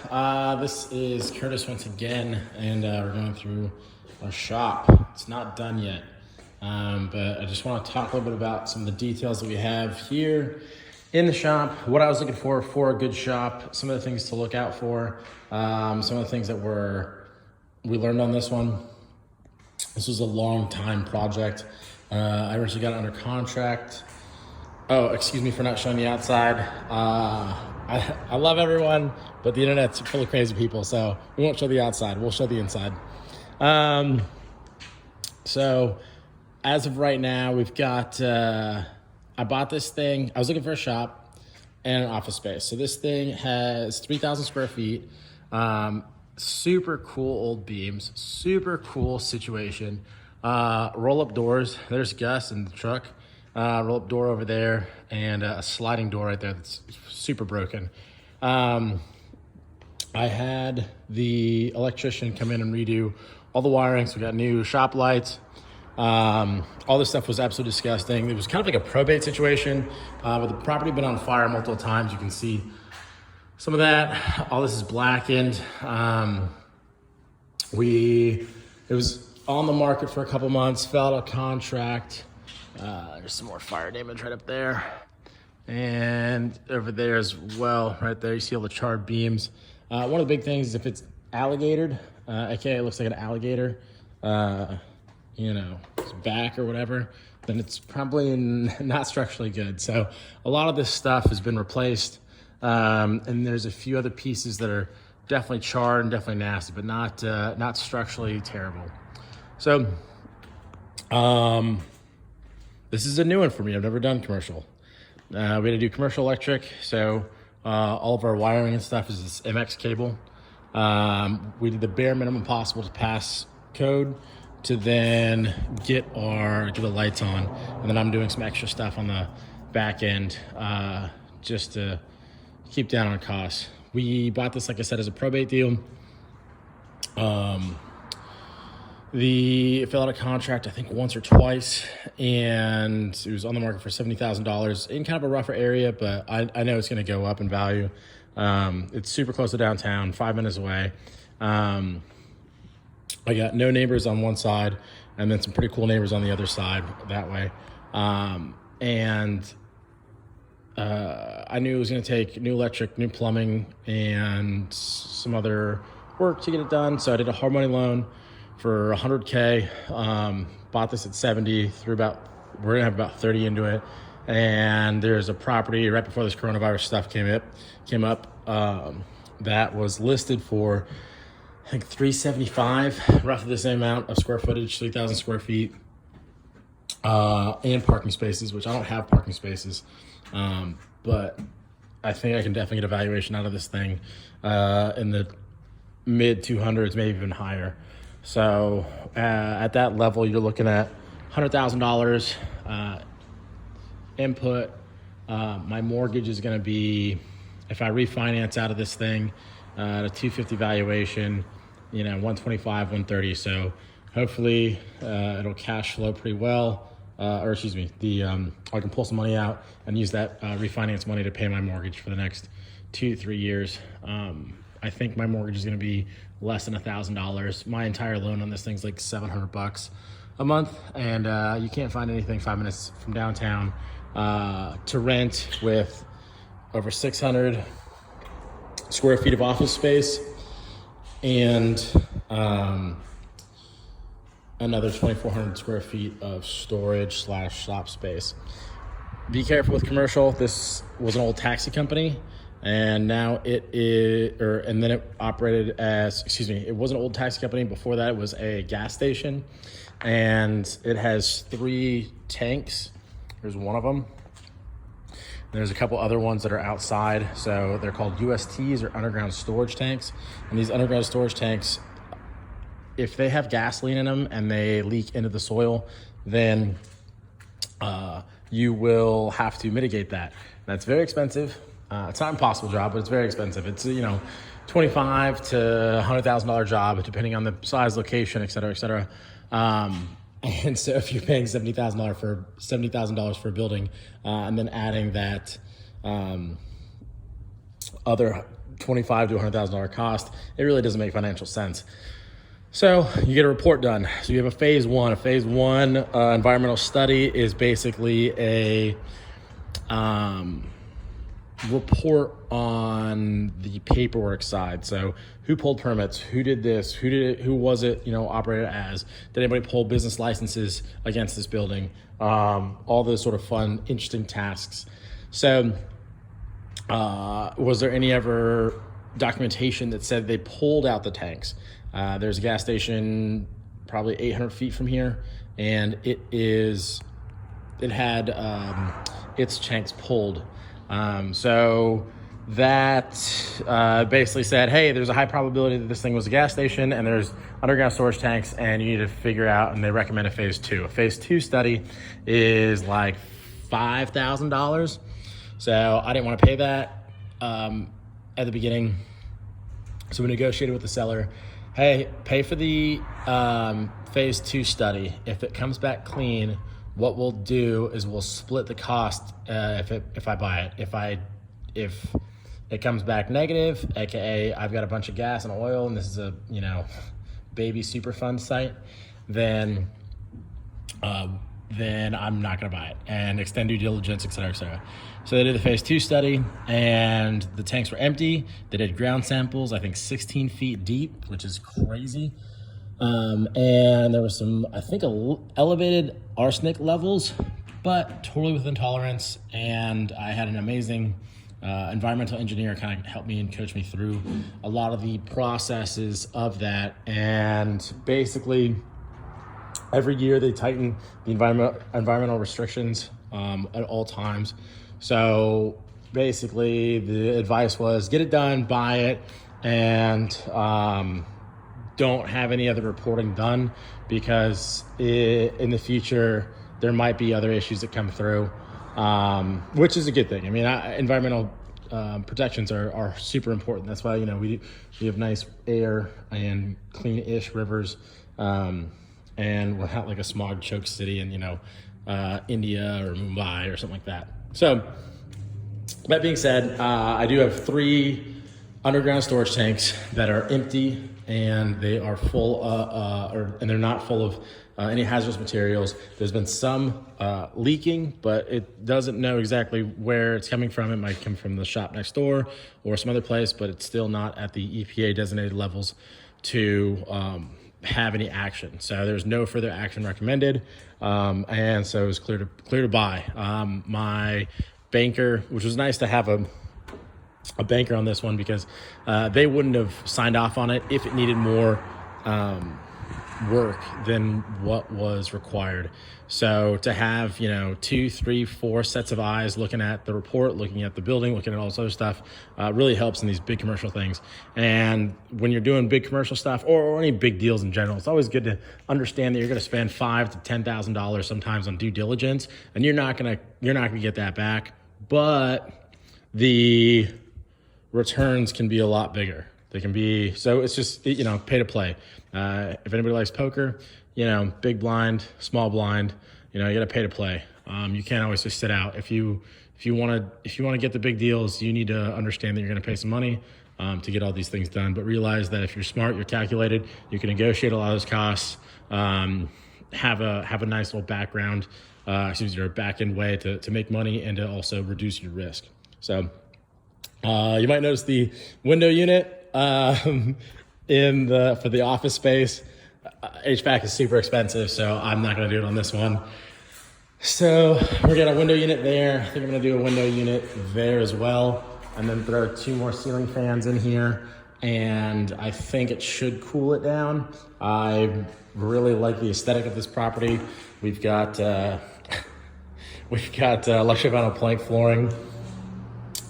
This is Curtis once again, and we're going through our shop. It's not done yet, but I just want to talk a little bit about some of the details that we have here in the shop, what I was looking for a good shop, some of the things to look out for, some of the things that we learned on this one. This was a long time project. I originally got it under contract. Oh, excuse me for not showing the outside. I love everyone, but the internet's full of crazy people, so we won't show the outside. We'll show the inside. So as of right now, we've got, I bought this thing. I was looking for a shop and an office space. So this thing has 3,000 square feet, super cool old beams, super cool situation. Roll up doors. There's Gus in the truck. Roll up door over there, and a sliding door right there that's super broken. I had the electrician come in and redo all the wiring, so we got new shop lights. All this stuff was absolutely disgusting. It was kind of like a probate situation, but the property had been on fire multiple times. You can see some of that. All this is blackened. It was on the market for a couple months, fell out of contract. There's some more fire damage right up there. And over there as well, right there, you see all the charred beams. One of the big things is if it's alligatored, aka it looks like an alligator, its back or whatever, then it's probably not structurally good. So a lot of this stuff has been replaced. And there's a few other pieces that are definitely charred and definitely nasty, but not structurally terrible. So, this is a new one for me. I've never done commercial. We had to do commercial electric, so all of our wiring and stuff is this MX cable. We did the bare minimum possible to pass code to then get the lights on, and then I'm doing some extra stuff on the back end just to keep down on costs. We bought this, like I said, as a probate deal. It fell out of contract, I think, once or twice, and it was on the market for $70,000 in kind of a rougher area, but I know it's going to go up in value. It's super close to downtown, 5 minutes away. I got no neighbors on one side, and then some pretty cool neighbors on the other side that way. I knew it was going to take new electric, new plumbing, and some other work to get it done, so I did a hard money loan for $100K. Bought this at 70. We're gonna have about 30 into it. And there's a property right before this coronavirus stuff came up that was listed for, I think, $375, roughly the same amount of square footage, 3,000 square feet, and parking spaces, which I don't have parking spaces, but I think I can definitely get a valuation out of this thing in the mid 200s, maybe even higher. So at that level, you're looking at $100,000 input. My mortgage is going to be, if I refinance out of this thing, at a $250 valuation, 125, 130. So hopefully it'll cash flow pretty well. I can pull some money out and use that refinance money to pay my mortgage for the next 2-3 years. I think my mortgage is going to be less than $1,000. My entire loan on this thing's like $700 a month, and you can't find anything 5 minutes from downtown to rent with over 600 square feet of office space and another 2,400 square feet of storage / shop space. Be careful with commercial. This was an old taxi company, and now it operated as, it was an old taxi company. Before that, it was a gas station, and it has 3 tanks. Here's one of them. There's a couple other ones that are outside. So they're called USTs, or underground storage tanks. And these underground storage tanks, if they have gasoline in them and they leak into the soil, then you will have to mitigate that. That's very expensive. It's not an impossible job, but it's very expensive. It's, $25,000 to $100,000 job, depending on the size, location, et cetera, et cetera. And so if you're paying $70,000 for a building, and then adding that other $25,000 to $100,000 cost. It really doesn't make financial sense. So you get a report done. So you have a phase one. A phase one environmental study is basically a report on the paperwork side. So who pulled permits, who did this, who was it, operated as, did anybody pull business licenses against this building, all those sort of fun, interesting tasks. So was there any ever documentation that said they pulled out the tanks? There's a gas station probably 800 feet from here, and it had its tanks pulled. So that basically said, hey, there's a high probability that this thing was a gas station and there's underground storage tanks, and you need to figure out, and they recommend a phase two. A phase two study is like $5,000. So I didn't want to pay that at the beginning. So we negotiated with the seller, hey, pay for the phase two study. If it comes back clean, what we'll do is we'll split the cost if I buy it. If it comes back negative, aka I've got a bunch of gas and oil and this is a baby super fun site, then I'm not gonna buy it and extend due diligence, et cetera, et cetera. So they did the phase two study and the tanks were empty. They did ground samples, I think 16 feet deep, which is crazy. And there was some, I think, elevated arsenic levels, but totally within tolerance. And I had an amazing environmental engineer kind of help me and coach me through a lot of the processes of that. And basically, every year they tighten the environmental restrictions at all times. So basically, the advice was get it done, buy it, and don't have any other reporting done, because in the future there might be other issues that come through, which is a good thing. I mean, environmental protections are super important. That's why we have nice air and clean-ish rivers, and we're not like a smog-choked city in India or Mumbai or something like that. So that being said, I do have 3 underground storage tanks that are empty, and they are full, and they're not full of any hazardous materials. There's been some leaking, but it doesn't know exactly where it's coming from. It might come from the shop next door or some other place, but it's still not at the EPA designated levels to have any action. So there's no further action recommended, and so it was clear to buy. My banker, which was nice to have a banker on this one, because they wouldn't have signed off on it if it needed more work than what was required. So to have 2, 3, 4 sets of eyes looking at the report, looking at the building, looking at all this other stuff, really helps in these big commercial things. And when you're doing big commercial stuff or any big deals in general, it's always good to understand that you're going to spend $5,000 to $10,000 sometimes on due diligence, and you're not gonna get that back, but the returns can be a lot bigger. They can be, so it's just, pay to play. If anybody likes poker, big blind, small blind, you got to pay to play. You can't always just sit out. If you want to get the big deals, you need to understand that you're going to pay some money to get all these things done. But realize that if you're smart, you're calculated, you can negotiate a lot of those costs, have a nice little background, or back end way to make money and to also reduce your risk. So you might notice the window unit for the office space. HVAC is super expensive, so I'm not going to do it on this one. So we're getting a window unit there. I think I'm going to do a window unit there as well, and then throw 2 more ceiling fans in here, and I think it should cool it down. I really like the aesthetic of this property. We've got luxury vinyl plank flooring,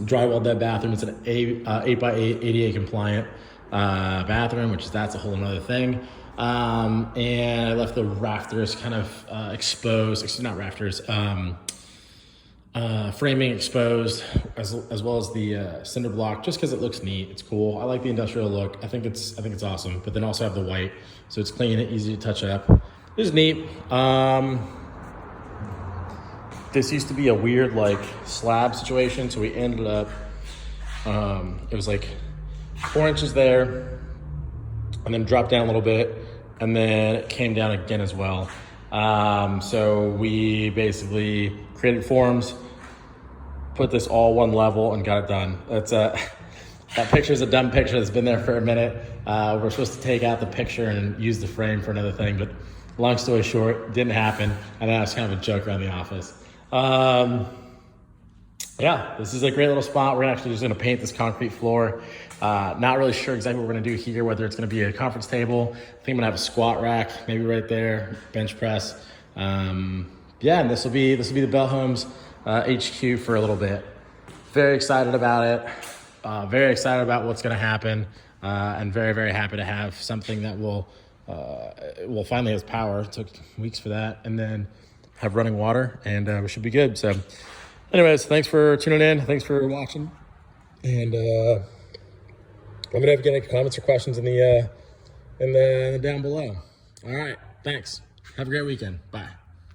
drywalled that bathroom. It's an 8x8 ADA compliant bathroom, that's a whole another thing. And I left the rafters kind of exposed, not rafters, framing exposed, as well as the cinder block, just because it looks neat. It's cool. I like the industrial look. I think it's awesome. But then also have the white, so it's clean and easy to touch up. It's neat. This used to be a weird slab situation, so we ended up, it was 4 inches there, and then dropped down a little bit, and then it came down again as well. So we basically created forms, put this all one level, and got it done. That picture is a dumb picture that's been there for a minute. We're supposed to take out the picture and use the frame for another thing, but long story short, didn't happen. And that was kind of a joke around the office. Yeah, this is a great little spot. We're actually just gonna paint this concrete floor. Not really sure exactly what we're gonna do here, whether it's gonna be a conference table. I think I'm gonna have a squat rack, maybe right there, bench press. Yeah, and this will be the Bell Homes HQ for a little bit. Very excited about it. Very excited about what's going to happen, and very, very happy to have something that will finally has power. It took weeks for that, and then have running water, and we should be good. So, anyways, thanks for tuning in. Thanks for watching, and let me know if you get any comments or questions in the down below. All right, thanks. Have a great weekend. Bye.